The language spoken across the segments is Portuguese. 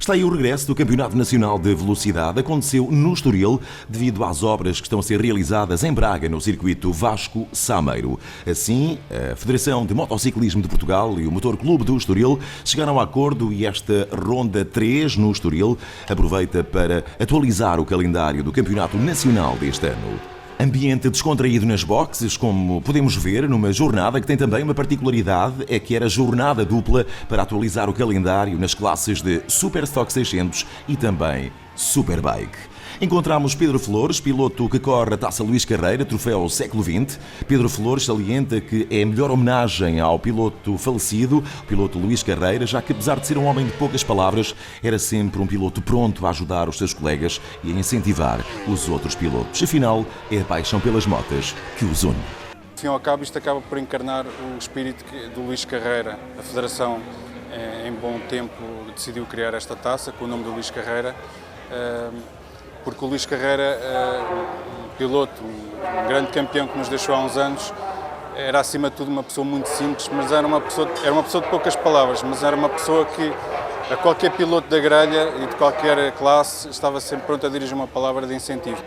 Está aí o regresso do Campeonato Nacional de Velocidade. Aconteceu no Estoril devido às obras que estão a ser realizadas em Braga, no circuito Vasco-Sameiro. Assim, a Federação de Motociclismo de Portugal e o Motor Clube do Estoril chegaram a acordo e esta Ronda 3 no Estoril aproveita para atualizar o calendário do Campeonato Nacional deste ano. Ambiente descontraído nas boxes, como podemos ver numa jornada que tem também uma particularidade, é que era jornada dupla para atualizar o calendário nas classes de Superstock 600 e também Superbike. Encontramos Pedro Flores, piloto que corre a Taça Luís Carreira, troféu século XX. Pedro Flores salienta que é a melhor homenagem ao piloto falecido, o piloto Luís Carreira, já que apesar de ser um homem de poucas palavras, era sempre um piloto pronto a ajudar os seus colegas e a incentivar os outros pilotos. Afinal, é a paixão pelas motas que os une. Ao fim e ao cabo, isto acaba por encarnar o espírito do Luís Carreira. A Federação, em bom tempo, decidiu criar esta taça com o nome do Luís Carreira, porque o Luís Carreira, um piloto, um grande campeão que nos deixou há uns anos, era acima de tudo uma pessoa muito simples, mas era uma pessoa de poucas palavras, mas era uma pessoa que a qualquer piloto da grelha e de qualquer classe estava sempre pronto a dirigir uma palavra de incentivo.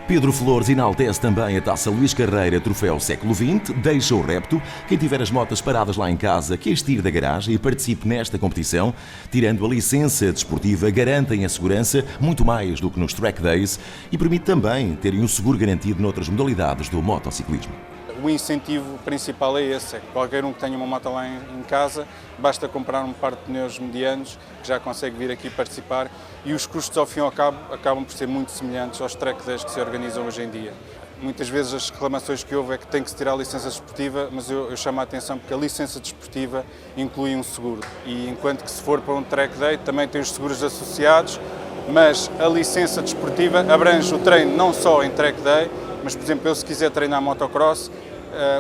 Pedro Flores enaltece também a Taça Luís Carreira Troféu Século XX, deixa o repto. Quem tiver as motas paradas lá em casa, que as tire da garagem e participe nesta competição. Tirando a licença desportiva, garantem a segurança muito mais do que nos track days e permite também terem um seguro garantido noutras modalidades do motociclismo. O incentivo principal é esse, é que qualquer um que tenha uma moto lá em casa, basta comprar um par de pneus medianos, que já consegue vir aqui participar, e os custos ao fim e ao cabo acabam por ser muito semelhantes aos track days que se organizam hoje em dia. Muitas vezes as reclamações que houve é que tem que se tirar a licença desportiva, mas eu chamo a atenção porque a licença desportiva inclui um seguro. E enquanto que se for para um track day também tem os seguros associados, mas a licença desportiva abrange o treino não só em track day, mas, por exemplo, eu se quiser treinar motocross,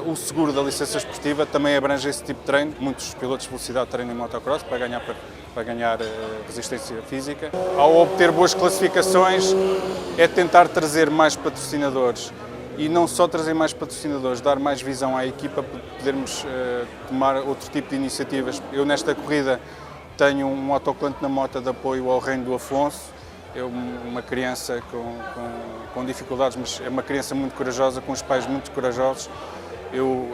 o seguro da licença esportiva também abrange esse tipo de treino. Muitos pilotos de velocidade treinam em motocross para ganhar resistência física. Ao obter boas classificações, é tentar trazer mais patrocinadores. E não só trazer mais patrocinadores, dar mais visão à equipa para podermos tomar outro tipo de iniciativas. Eu, nesta corrida, tenho um autocolante na moto de apoio ao Reino do Afonso. É uma criança com dificuldades, mas é uma criança muito corajosa, com os pais muito corajosos. Eu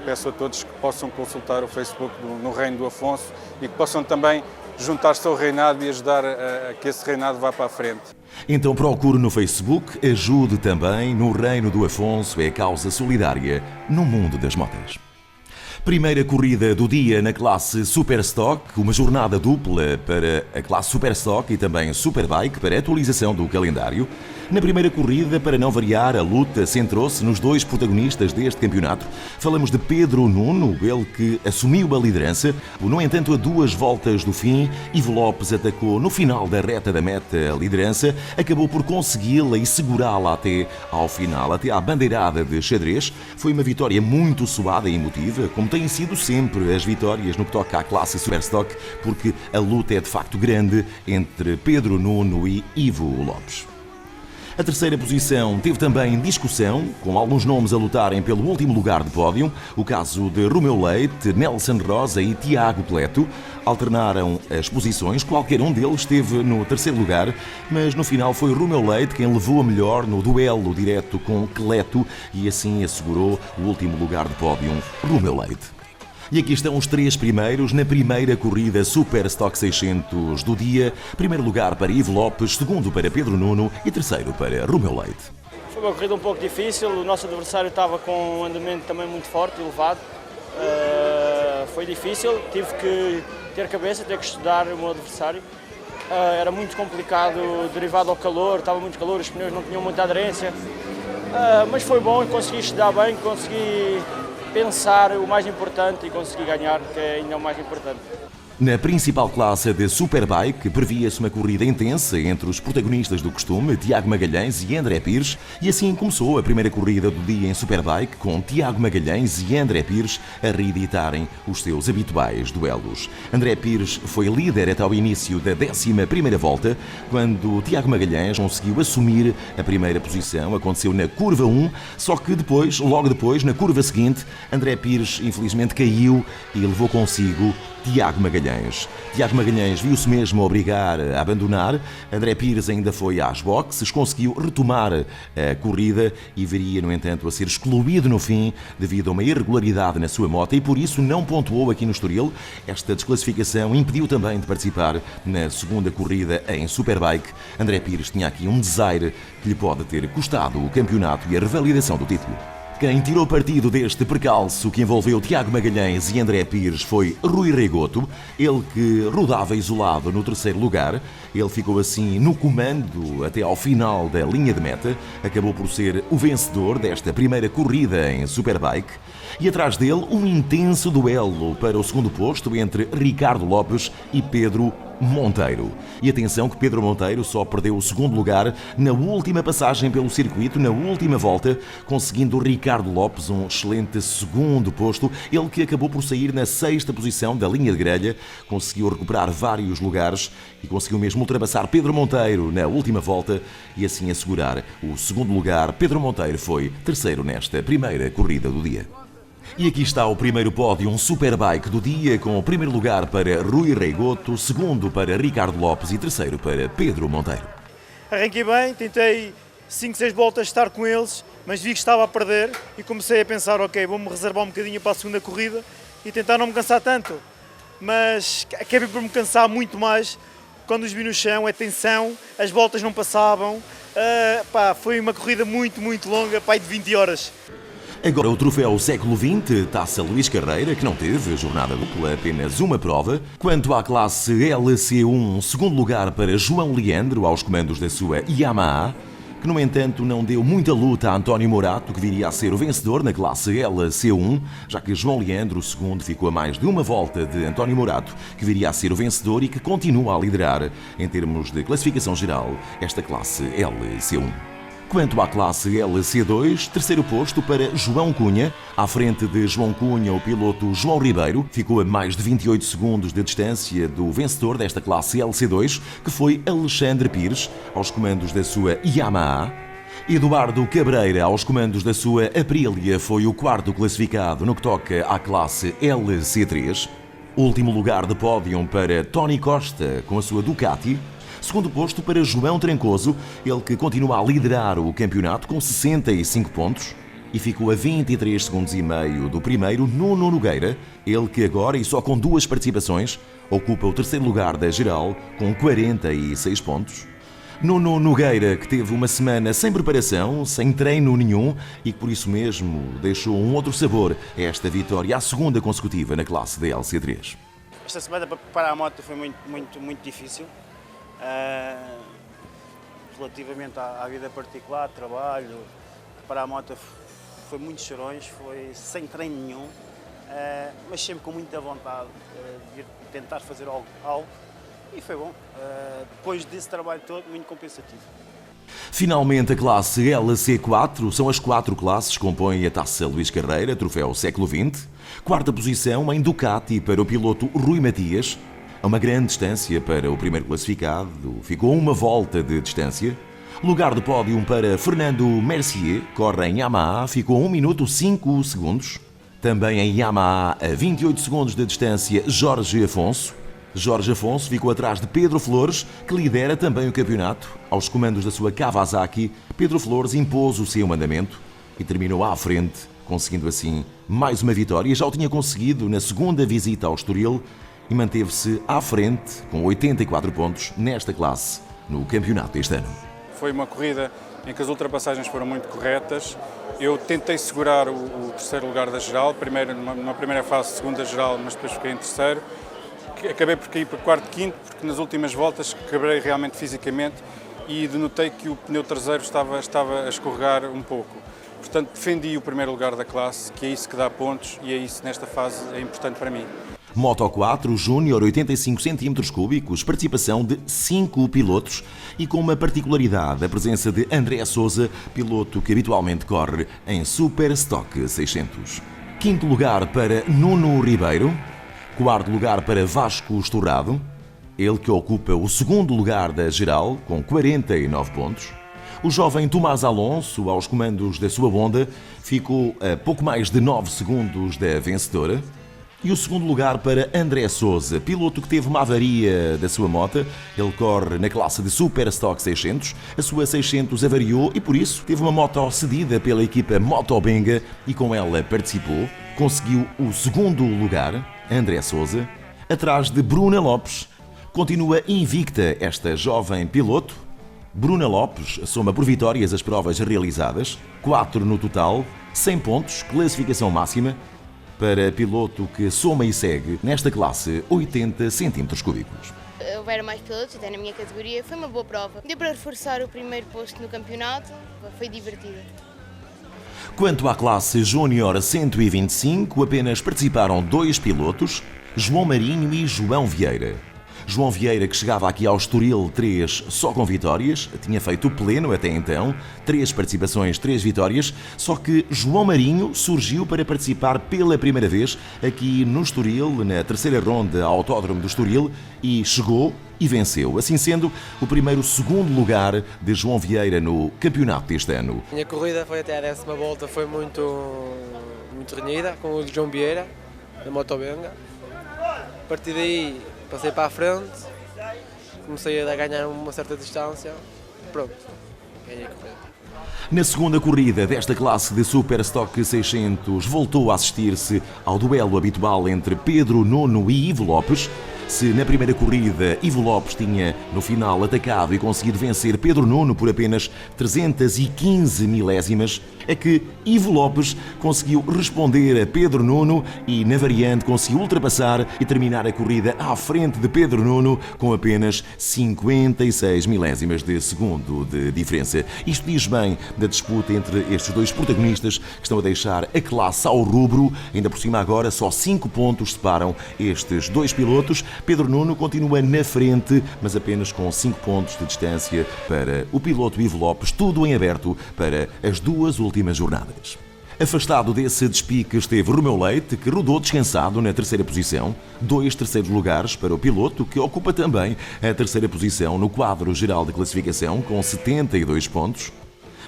peço a todos que possam consultar o Facebook no Reino do Afonso e que possam também juntar-se ao reinado e ajudar a que esse reinado vá para a frente. Então procure no Facebook, ajude também no Reino do Afonso, é a causa solidária no mundo das motas. Primeira corrida do dia na classe Superstock, uma jornada dupla para a classe Superstock e também Superbike para a atualização do calendário. Na primeira corrida, para não variar, a luta centrou-se nos dois protagonistas deste campeonato. Falamos de Pedro Nuno, ele que assumiu a liderança. No entanto, a 2 voltas do fim, Ivo Lopes atacou no final da reta da meta a liderança, acabou por consegui-la e segurá-la até ao final, até à bandeirada de xadrez. Foi uma vitória muito suada e emotiva, como têm sido sempre as vitórias no que toca à classe Superstock, porque a luta é de facto grande entre Pedro Nuno e Ivo Lopes. A terceira posição teve também discussão, com alguns nomes a lutarem pelo último lugar de pódio. O caso de Romeu Leite, Nelson Rosa e Tiago Cleto alternaram as posições, qualquer um deles esteve no terceiro lugar, mas no final foi Romeu Leite quem levou a melhor no duelo direto com Cleto e assim assegurou o último lugar de pódio, Romeu Leite. E aqui estão os 3 primeiros na primeira corrida Superstock 600 do dia. Primeiro lugar para Ivo Lopes, segundo para Pedro Nuno e terceiro para Romeu Leite. Foi uma corrida um pouco difícil, o nosso adversário estava com um andamento também muito forte, elevado. Foi difícil, tive que ter cabeça, ter que estudar o meu adversário. Era muito complicado, derivado ao calor, estava muito calor, os pneus não tinham muita aderência. Mas foi bom, consegui estudar bem, consegui pensar o mais importante e conseguir ganhar, que é ainda o mais importante. Na principal classe de Superbike, previa-se uma corrida intensa entre os protagonistas do costume, Tiago Magalhães e André Pires, e assim começou a primeira corrida do dia em Superbike, com Tiago Magalhães e André Pires a reeditarem os seus habituais duelos. André Pires foi líder até ao início da 11ª volta, quando Tiago Magalhães conseguiu assumir a primeira posição. Aconteceu na curva 1, só que logo depois, na curva seguinte, André Pires infelizmente caiu e levou consigo Tiago Magalhães. Tiago Magalhães viu-se mesmo a obrigar a abandonar. André Pires ainda foi às boxes, conseguiu retomar a corrida e viria, no entanto, a ser excluído no fim devido a uma irregularidade na sua moto e por isso não pontuou aqui no Estoril. Esta desclassificação impediu também de participar na segunda corrida em Superbike. André Pires tinha aqui um desaire que lhe pode ter custado o campeonato e a revalidação do título. Quem tirou partido deste percalço que envolveu Tiago Magalhães e André Pires foi Rui Reigoto, ele que rodava isolado no terceiro lugar. Ele ficou assim no comando até ao final da linha de meta, acabou por ser o vencedor desta primeira corrida em Superbike. E atrás dele um intenso duelo para o segundo posto entre Ricardo Lopes e Pedro Monteiro. E atenção que Pedro Monteiro só perdeu o segundo lugar na última passagem pelo circuito, na última volta, conseguindo Ricardo Lopes um excelente segundo posto. Ele que acabou por sair na sexta posição da linha de grelha, conseguiu recuperar vários lugares e conseguiu mesmo ultrapassar Pedro Monteiro na última volta e assim assegurar o segundo lugar. Pedro Monteiro foi terceiro nesta primeira corrida do dia. E aqui está o primeiro pódio, um Superbike do dia, com o primeiro lugar para Rui Reigoto, segundo para Ricardo Lopes e terceiro para Pedro Monteiro. Arranquei bem, tentei 5, 6 voltas estar com eles, mas vi que estava a perder e comecei a pensar, ok, vou-me reservar um bocadinho para a segunda corrida e tentar não me cansar tanto. Mas acabei por me cansar muito mais quando os vi no chão, a tensão, as voltas não passavam. Foi uma corrida muito longa, de 20 horas. Agora o troféu século XX, Taça Luís Carreira, que não teve jornada dupla, apenas uma prova. Quanto à classe LC1, segundo lugar para João Leandro, aos comandos da sua Yamaha, que no entanto não deu muita luta a António Morato, que viria a ser o vencedor na classe LC1, já que João Leandro, o segundo, ficou a mais de uma volta de António Morato, que viria a ser o vencedor e que continua a liderar, em termos de classificação geral, esta classe LC1. Quanto à classe LC2, terceiro posto para João Cunha. À frente de João Cunha, o piloto João Ribeiro ficou a mais de 28 segundos de distância do vencedor desta classe LC2, que foi Alexandre Pires, aos comandos da sua Yamaha. Eduardo Cabreira, aos comandos da sua Aprilia, foi o quarto classificado no que toca à classe LC3. Último lugar de pódio para Tony Costa, com a sua Ducati. Segundo posto para João Trancoso, ele que continua a liderar o campeonato com 65 pontos e ficou a 23 segundos e meio do primeiro, Nuno Nogueira, ele que agora, e só com 2 participações, ocupa o terceiro lugar da geral com 46 pontos. Nuno Nogueira, que teve uma semana sem preparação, sem treino nenhum e que por isso mesmo deixou um outro sabor a esta vitória, a segunda consecutiva na classe da LC3. Esta semana para preparar a moto foi muito difícil. Relativamente à vida particular, trabalho, preparar a moto foi muitos chorões, foi sem treino nenhum, mas sempre com muita vontade de tentar fazer algo e foi bom. Depois desse trabalho todo, muito compensativo. Finalmente a classe LC4, são as 4 classes que compõem a Taça Luís Carreira, troféu século XX. Quarta posição em Ducati para o piloto Rui Matias. A uma grande distância para o primeiro classificado, ficou a uma volta de distância. Lugar de pódio para Fernando Mercier, corre em Yamaha, ficou a 1 minuto 5 segundos. Também em Yamaha, a 28 segundos de distância, Jorge Afonso. Jorge Afonso ficou atrás de Pedro Flores, que lidera também o campeonato. Aos comandos da sua Kawasaki, Pedro Flores impôs o seu mandamento e terminou à frente, conseguindo assim mais uma vitória. Já o tinha conseguido na segunda visita ao Estoril, e manteve-se à frente com 84 pontos nesta classe no campeonato deste ano. Foi uma corrida em que as ultrapassagens foram muito corretas. Eu tentei segurar o terceiro lugar da geral, primeiro, numa primeira fase, segunda geral, mas depois fiquei em terceiro. Acabei por cair para quarto, quinto, porque nas últimas voltas quebrei realmente fisicamente e denotei que o pneu traseiro estava a escorregar um pouco. Portanto, defendi o primeiro lugar da classe, que é isso que dá pontos e é isso nesta fase é importante para mim. Moto 4 Júnior, 85 cm3, participação de 5 pilotos e com uma particularidade, a presença de André Sousa, piloto que habitualmente corre em Super Stock 600. Quinto lugar para Nuno Ribeiro, quarto lugar para Vasco Estorrado, ele que ocupa o segundo lugar da geral com 49 pontos. O jovem Tomás Alonso, aos comandos da sua Honda, ficou a pouco mais de 9 segundos da vencedora. E o segundo lugar para André Sousa, piloto que teve uma avaria da sua moto. Ele corre na classe de Super Stock 600. A sua 600 avariou e por isso teve uma moto cedida pela equipa Motobenga e com ela participou. Conseguiu o segundo lugar, André Sousa, atrás de Bruna Lopes. Continua invicta esta jovem piloto. Bruna Lopes soma por vitórias as provas realizadas, 4 no total, 100 pontos, classificação máxima, para piloto que soma e segue nesta classe 80 cm3. Houveram mais pilotos, até na minha categoria. Foi uma boa prova. Deu para reforçar o primeiro posto no campeonato, foi divertido. Quanto à classe Júnior 125, apenas participaram 2 pilotos, João Marinho e João Vieira. João Vieira, que chegava aqui ao Estoril 3 só com vitórias, tinha feito o pleno até então, 3 participações, 3 vitórias, só que João Marinho surgiu para participar pela primeira vez aqui no Estoril, na terceira ronda ao Autódromo do Estoril, e chegou e venceu. Assim sendo, o segundo lugar de João Vieira no campeonato deste ano. A minha corrida foi até a 10ª volta, foi muito renhida, com o João Vieira, da Motobenga. A partir daí, passei para a frente, comecei a ganhar uma certa distância, pronto, ganhei a corrida. Na segunda corrida desta classe de Super Stock 600, voltou a assistir-se ao duelo habitual entre Pedro Nuno e Ivo Lopes. Se na primeira corrida Ivo Lopes tinha no final atacado e conseguido vencer Pedro Nuno por apenas 315 milésimas, é que Ivo Lopes conseguiu responder a Pedro Nuno e na variante conseguiu ultrapassar e terminar a corrida à frente de Pedro Nuno com apenas 56 milésimas de segundo de diferença. Isto diz bem da disputa entre estes dois protagonistas que estão a deixar a classe ao rubro. Ainda por cima agora só 5 pontos separam estes dois pilotos. Pedro Nuno continua na frente, mas apenas com 5 pontos de distância para o piloto Ivo Lopes, tudo em aberto para as duas últimas jornadas. Afastado desse despique esteve Romeu Leite, que rodou descansado na terceira posição, 2 terceiros lugares para o piloto, que ocupa também a terceira posição no quadro geral de classificação, com 72 pontos.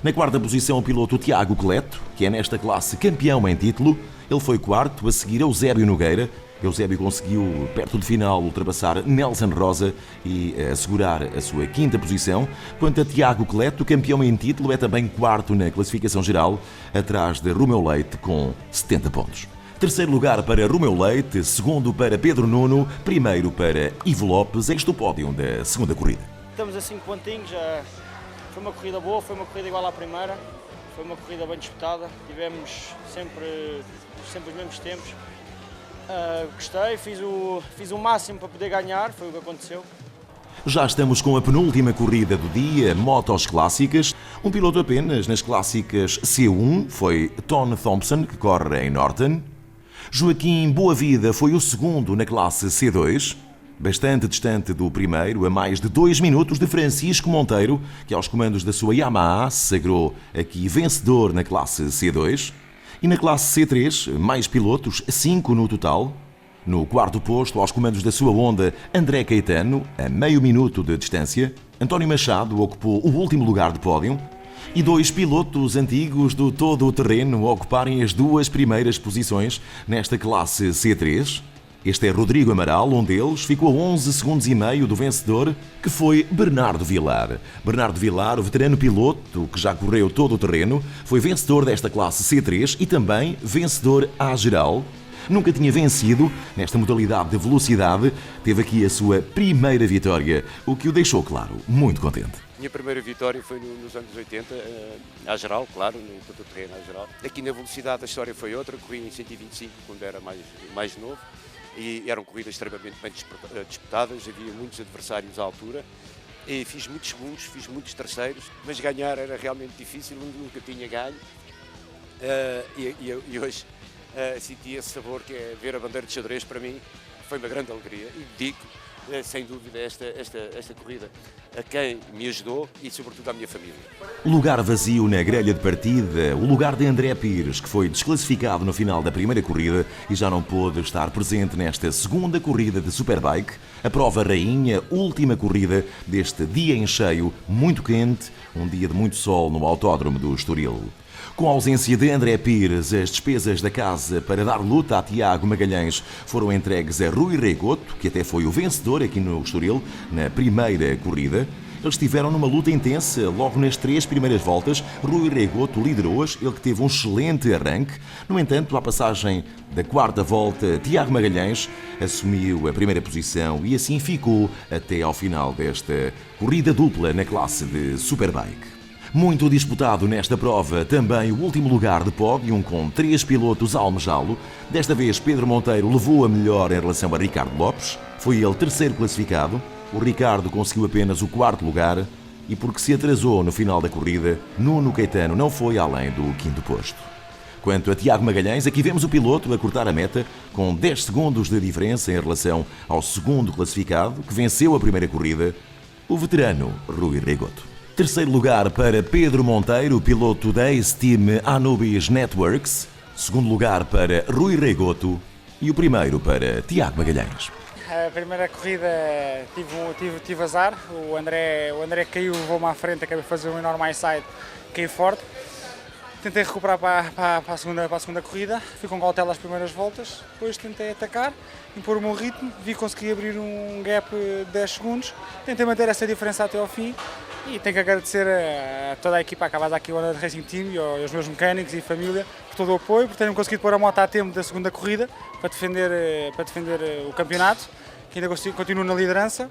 Na quarta posição o piloto Tiago Cleto, que é nesta classe campeão em título. Ele foi quarto, a seguir Eusébio Nogueira. Eusébio conseguiu, perto do final, ultrapassar Nelson Rosa e assegurar a sua quinta posição. Quanto a Tiago Cleto, campeão em título, é também quarto na classificação geral, atrás de Romeu Leite, com 70 pontos. Terceiro lugar para Romeu Leite, segundo para Pedro Nuno, primeiro para Ivo Lopes. Este é o pódio da segunda corrida. Estamos a 5 pontinhos, foi uma corrida boa, foi uma corrida igual à primeira, foi uma corrida bem disputada, tivemos sempre os mesmos tempos. Gostei, fiz o máximo para poder ganhar, foi o que aconteceu. Já estamos com a penúltima corrida do dia, motos clássicas. Um piloto apenas nas clássicas C1 foi Tom Thompson, que corre em Norton. Joaquim Boavida foi o segundo na classe C2, bastante distante do primeiro, a mais de 2 minutos de Francisco Monteiro, que aos comandos da sua Yamaha se sagrou aqui vencedor na classe C2. E na classe C3, mais pilotos, 5 no total. No quarto posto, aos comandos da sua Honda, André Caetano, a meio minuto de distância. António Machado ocupou o último lugar de pódio. E 2 pilotos antigos do todo o terreno ocuparem as 2 primeiras posições nesta classe C3. Este é Rodrigo Amaral, um deles, ficou a 11 segundos e meio do vencedor, que foi Bernardo Vilar. Bernardo Vilar, o veterano piloto que já correu todo o terreno, foi vencedor desta classe C3 e também vencedor à geral. Nunca tinha vencido nesta modalidade de velocidade, teve aqui a sua primeira vitória, o que o deixou, claro, muito contente. Minha primeira vitória foi nos anos 80, à geral, claro, no todo o terreno à geral. Aqui na velocidade a história foi outra, corri em 125 quando era mais novo. E eram corridas extremamente bem disputadas, havia muitos adversários à altura e fiz muitos segundos, fiz muitos terceiros, mas ganhar era realmente difícil, nunca tinha ganho e hoje senti esse sabor que é ver a bandeira de xadrez. Para mim foi uma grande alegria e dedico sem dúvida esta corrida a quem me ajudou e sobretudo à minha família. Lugar vazio na grelha de partida, o lugar de André Pires, que foi desclassificado no final da primeira corrida e já não pôde estar presente nesta segunda corrida de Superbike, a prova rainha, última corrida deste dia em cheio, muito quente, um dia de muito sol no Autódromo do Estoril. Com a ausência de André Pires, as despesas da casa para dar luta a Tiago Magalhães foram entregues a Rui Reigoto, que até foi o vencedor aqui no Estoril, na primeira corrida. Eles estiveram numa luta intensa logo nas 3 primeiras voltas. Rui Reigoto liderou-as, ele que teve um excelente arranque. No entanto, à passagem da 4ª volta, Tiago Magalhães assumiu a primeira posição e assim ficou até ao final desta corrida dupla na classe de Superbike. Muito disputado nesta prova, também o último lugar de pódio, com 3 pilotos a almejá-lo. Desta vez, Pedro Monteiro levou a melhor em relação a Ricardo Lopes. Foi ele terceiro classificado. O Ricardo conseguiu apenas o 4º lugar e, porque se atrasou no final da corrida, Nuno Caetano não foi além do 5º posto. Quanto a Tiago Magalhães, aqui vemos o piloto a cortar a meta com 10 segundos de diferença em relação ao segundo classificado, que venceu a primeira corrida, o veterano Rui Reigoto. Terceiro lugar para Pedro Monteiro, piloto da Ace Team Anubis Networks. Segundo lugar para Rui Reigoto e o primeiro para Tiago Magalhães. A primeira corrida tive azar, o André caiu, levou-me à frente, acabei de fazer um enorme side, caí forte. Tentei recuperar para a segunda corrida, fui com cautela as primeiras voltas, depois tentei atacar, impor o meu ritmo, vi que consegui abrir um gap de 10 segundos, tentei manter essa diferença até ao fim e tenho que agradecer a toda a equipa acabada aqui, o One Racing Team e aos meus mecânicos e família por todo o apoio, por terem conseguido pôr a moto a tempo da segunda corrida para defender o campeonato, que ainda continuo na liderança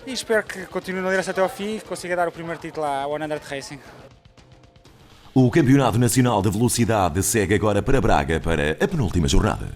e espero que continue na liderança até ao fim e que consiga dar o primeiro título à One Racing. O Campeonato Nacional de Velocidade segue agora para Braga para a penúltima jornada.